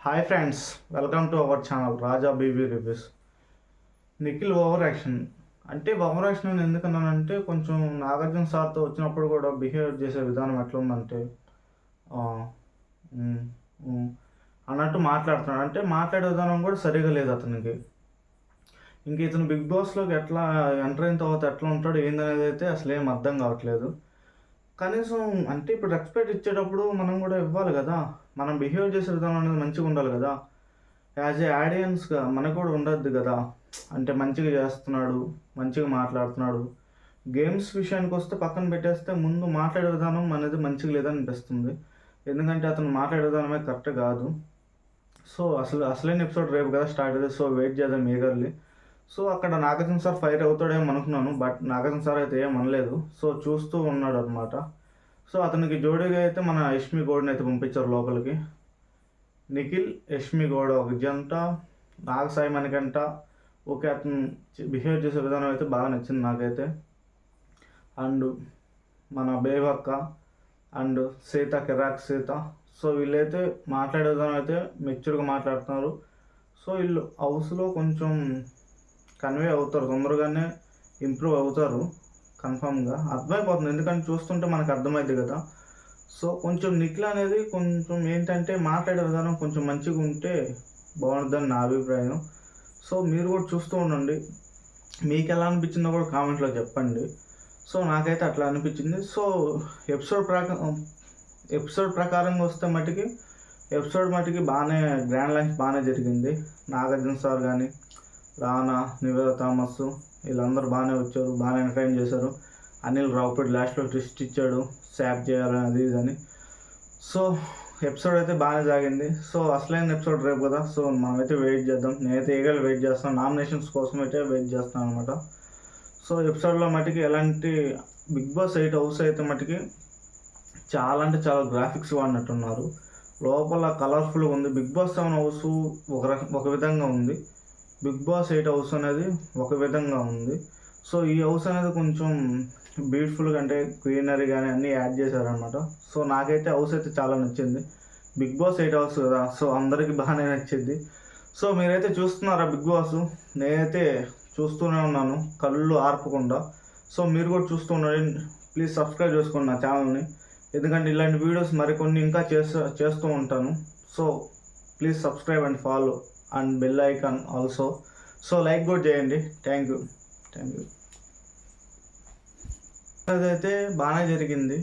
Hi friends, welcome to our channel Raja BB reviews. Nikhil over action over action ఎందుకన్నానంటే కొంచెం నాగార్జున సార్తో వచ్చినప్పుడు కూడా బిహేవ్ చేసే విధానం ఎట్లుందంటే ఆ, ఉమ్, ఉమ్ అన్నట్టు మాట్లాడుతున్నాడు. మాట్లాడే విధానం కూడా సరిగా లేదు అతనికి. ఇంక ఇతను బిగ్ బాస్లోకి ఎట్లా ఎంటర్ అయిన తర్వాత ఎట్లా ఉంటాడు ఏందనేది అయితే అసలు ఏం అర్థం కావట్లేదు. కనీసం ఇప్పుడు రెస్పెక్ట్ ఇచ్చేటప్పుడు మనం కూడా ఇవ్వాలి కదా. మనం బిహేవ్ చేసే విధానం అనేది మంచిగా ఉండాలి కదా. యాజ్ ఏ ఆడియన్స్గా మనకు కూడా ఉండద్దు కదా. మంచిగా చేస్తున్నాడు, మంచిగా మాట్లాడుతున్నాడు. గేమ్స్ విషయానికి వస్తే పక్కన పెట్టేస్తే ముందు మాట్లాడే విధానం అనేది మంచిగా లేదనిపిస్తుంది. ఎందుకంటే అతను మాట్లాడే విధానమే కరెక్ట్ కాదు. సో అసలైన ఎపిసోడ్ రేపు కదా స్టార్ట్ అయ్యేది. సో వెయిట్ చేద్దాం ఈగర్లీ. సో అక్కడ నాగార్జున సార్ ఫైర్ అవుతాడేమో అనుకున్నాను, బట్ నాగార్జున సార్ అయితే ఏం అనలేదు. సో చూస్తూ ఉన్నాడు అనమాట. సో అతనికి జోడీగా అయితే మన యష్మి గౌడ్ని అయితే పంపించారు లోపలికి. నిఖిల్, యష్మి గౌడ్ ఒక జంట. నాగసాయి మణికంఠ ఓకే, అతను బిహేవ్ చేసే విధానం అయితే బాగా నచ్చింది నాకైతే. అండ్ మన బేబక్క and Sita, Kirik Sita. So వీళ్ళైతే మాట్లాడే విధానం అయితే మెచ్యూర్గా మాట్లాడుతున్నారు. సో వీళ్ళు హౌస్లో కొంచెం కన్వే అవుతారు, తొందరగానే ఇంప్రూవ్ అవుతారు కన్ఫామ్గా. అర్థమైపోతుంది, ఎందుకంటే చూస్తుంటే మనకు అర్థమైంది కదా. సో కొంచెం నిఖిల్ అనేది కొంచెం మాట్లాడే విధానం కొంచెం మంచిగా ఉంటే బాగుంటుందని నా అభిప్రాయం. సో మీరు కూడా చూస్తూ ఉండండి, మీకు ఎలా అనిపించిందో కూడా కామెంట్లో చెప్పండి. సో నాకైతే అట్లా అనిపించింది. సో ఎపిసోడ్ ప్రకారంగా వస్తే మటుకి బాగానే గ్రాండ్ లంచ్ బాగానే జరిగింది. నాగార్జున సార్ కానీ, రానా, నివేద థామస్ వీళ్ళందరూ బాగానే వచ్చారు, బాగానే ఎంటర్టైన్ చేశారు. అనిల్ రావుపూడి లాస్ట్లో ట్విస్ట్ ఇచ్చాడు, శాప్ చేయాలని అది ఇదని. సో ఎపిసోడ్ అయితే బాగానే సాగింది. సో అసలైన ఎపిసోడ్ రేపు కదా. సో మనమైతే వెయిట్ చేద్దాం. నేనైతే ఈగలు వెయిట్ చేస్తాను, నామినేషన్స్ కోసం అయితే వెయిట్ చేస్తాను అనమాట. సో ఎపిసోడ్లో ఎలాంటి బిగ్ బాస్ 8 హౌస్ అయితే చాలా గ్రాఫిక్స్ వాడినట్టున్నారు. లోపల కలర్ఫుల్గా ఉంది. బిగ్ బాస్ 7 హౌస్ ఒక విధంగా ఉంది, బిగ్ బాస్ 8 హౌస్ అనేది ఒక విధంగా ఉంది. సో ఈ హౌస్ అనేది కొంచెం బ్యూటిఫుల్గా గ్రీనరీ కానీ అన్నీ యాడ్ చేశారనమాట. సో నాకైతే హౌస్ అయితే చాలా నచ్చింది. బిగ్ బాస్ 8 హౌస్ కదా, సో అందరికీ బాగానే నచ్చింది. సో మీరైతే చూస్తున్నారా బిగ్ బాస్? నేనైతే చూస్తూనే ఉన్నాను కళ్ళు ఆర్పకుండా. సో మీరు కూడా చూస్తూ ఉండండి. ప్లీజ్ సబ్స్క్రైబ్ చేసుకోండి నా ఛానల్ని, ఎందుకంటే ఇలాంటి వీడియోస్ మరికొన్ని ఇంకా చేస్తూ ఉంటాను. So please subscribe and follow and bell icon also. So like కూడా చేయండి. Thank you. అదైతే బాగానే జరిగింది.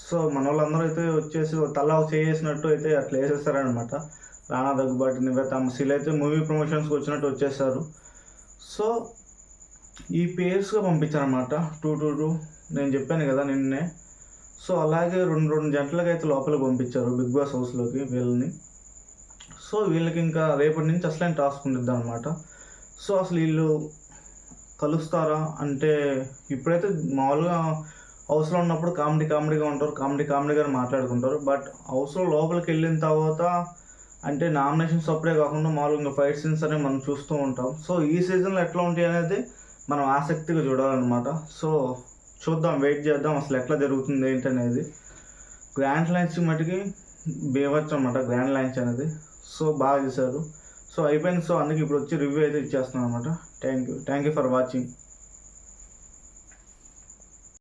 సో మన వాళ్ళందరూ అయితే వచ్చేసి తల చేసినట్టు అయితే అట్లా వేసేస్తారనమాట. రానా, దగ్గుబాటి, నివేత థామస్ అయితే మూవీ ప్రమోషన్స్కి వచ్చినట్టు వచ్చేసారు. సో ఈ పేర్స్గా పంపించారనమాట 2-2 నేను చెప్పాను కదా నిన్నే. సో అలాగే రెండు జంటలకు అయితే లోపలికి పంపించారు బిగ్ బాస్ హౌస్లోకి వీళ్ళని. సో వీళ్ళకి ఇంకా రేపటి నుంచి అసలైన టాస్క్ ఉంటుంది అనమాట. సో అసలు వీళ్ళు కలుస్తారా ఇప్పుడైతే మామూలుగా హౌస్లో ఉన్నప్పుడు కామెడీగా ఉంటారు, కామెడీగా మాట్లాడుకుంటారు. బట్ హౌస్లో లోపలికి వెళ్ళిన తర్వాత నామినేషన్స్ అప్పుడే కాకుండా మామూలుగా ఫైట్ సీన్స్ అనేవి మనం చూస్తూ ఉంటాం. సో ఈ సీజన్లో ఎట్లా ఉంటాయి అనేది మనం ఆసక్తిగా చూడాలన్నమాట. సో చూద్దాం, వెయిట్ చేద్దాం అసలు ఎట్లా జరుగుతుంది ఏంటనేది. గ్రాండ్ లంచ్ బేవచ్చు అనమాట గ్రాండ్ లంచ్ అనేది. సో బాగా చేశారు. సో అయిపోయింది. సో అందుకే ఇప్పుడు వచ్చి రివ్యూ అయితే ఇచ్చేస్తున్నాను అనమాట. Thank you for watching.